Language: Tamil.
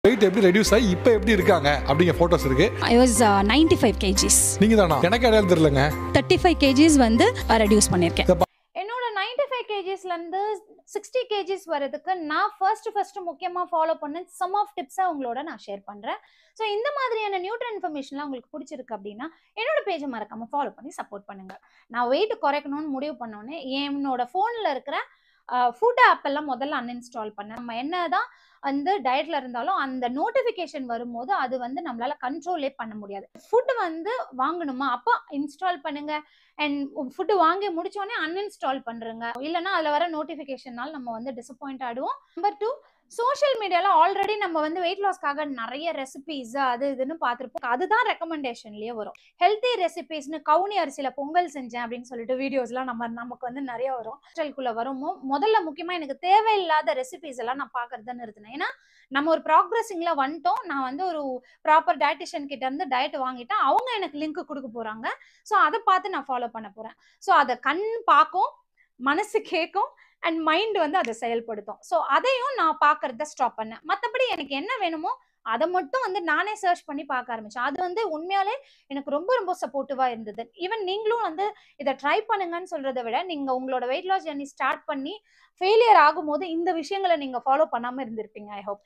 வெயிட் எப்படி ரெடியூஸ் ஆகி இப்போ எப்படி இருக்காங்க அப்படிங்கிற ஃபோட்டோஸ் இருக்கு. I was 95 kgs. நீங்க தானா? எனக்கு அடையாளம் தெரியலங்க. 35 kgs வந்து ரெடியூஸ் பண்ணிருக்கேன். என்னோட 95 kgsல இருந்து 60 kgs வரதுக்கு நான் ஃபர்ஸ்ட் முக்கியமா ஃபாலோ பண்ண சம் ஆஃப் டிப்ஸை உங்களோட நான் ஷேர் பண்றேன். ஸோ இந்த மாதிரியான நியூட்ரன் இன்ஃபர்மேஷன்லாம் உங்களுக்கு பிடிச்சிருக்கு அப்படின்னா என்னோட பேஜை மறக்காம ஃபாலோ பண்ணி சப்போர்ட் பண்ணுங்க. நான் வெயிட் குறைக்கணும்னு முடிவு பண்ணோன்னே என்னோட ஃபோன்ல இருக்கிற ஃபுட் ஆப் எல்லாம் முதல்ல அன்இன்ஸ்டால் பண்ணேன். நம்ம என்னதான் வந்து டயட்ல இருந்தாலும் அந்த நோட்டிபிகேஷன் வரும்போது அது வந்து நம்மளால கண்ட்ரோலே பண்ண முடியாது. ஃபுட் வந்து வாங்கணுமா அப்போ இன்ஸ்டால் பண்ணுங்க, அண்ட் ஃபுட்டு வாங்கி முடிச்சோடனே அன்இன்ஸ்டால் பண்றேங்க. இல்லைன்னா அதுல வர நோட்டிபிகேஷனால் நம்ம வந்து டிசப்பாயிண்ட் ஆயிடுவோம். நம்பர் 2, சோஷியல் மீடியால ஆல்ரெடி நம்ம வந்து வெயிட் லாஸ்க்காக நிறைய ரெசிபிஸ் அது இதுன்னு பார்த்துருப்போம். அதுதான் ரெக்கமெண்டேஷன்லயே வரும். ஹெல்த்தி ரெசிபிஸ்னு கவுனி அரிசியில பொங்கல் செஞ்சேன் அப்படின்னு சொல்லிட்டு வீடியோஸ்லாம் நமக்கு வந்து நிறைய வரும். ஹாஸ்டலுக்குள்ள வருமோ முதல்ல முக்கியமா எனக்கு தேவையில்லாத ரெசிபிஸ் எல்லாம் நான் பாக்குறத நிறுத்தினேன். ஏன்னா நம்ம ஒரு ப்ராக்ரஸிங்ல வந்துட்டோம். நான் வந்து ஒரு ப்ராப்பர் டயட்டிஷியன் கிட்ட இருந்து டயட் வாங்கிட்டேன். அவங்க எனக்கு லிங்க் கொடுக்க போறாங்க. ஸோ அதை பார்த்து நான் ஃபாலோ பண்ண போறேன். ஸோ அதை கண் பார்க்கும், மனசு கேட்கும், அண்ட் மைண்ட் வந்து அதை செயல்படுத்தும். ஸோ அதையும் நான் பார்க்கறத ஸ்டாப் பண்ணேன். மற்றபடி எனக்கு என்ன வேணுமோ அதை மட்டும் வந்து நானே சர்ச் பண்ணி பார்க்க ஆரம்பிச்சேன். அது வந்து உண்மையாலே எனக்கு ரொம்ப சப்போர்ட்டிவா இருந்தது. ஈவன் நீங்களும் வந்து இதை ட்ரை பண்ணுங்கன்னு சொல்றதை விட நீங்க உங்களோட வெயிட் லாஸ் ஜர்னி ஸ்டார்ட் பண்ணி ஃபெயிலியர் ஆகும்போது இந்த விஷயங்களை நீங்க ஃபாலோ பண்ணாம இருந்திருப்பீங்க. I hope.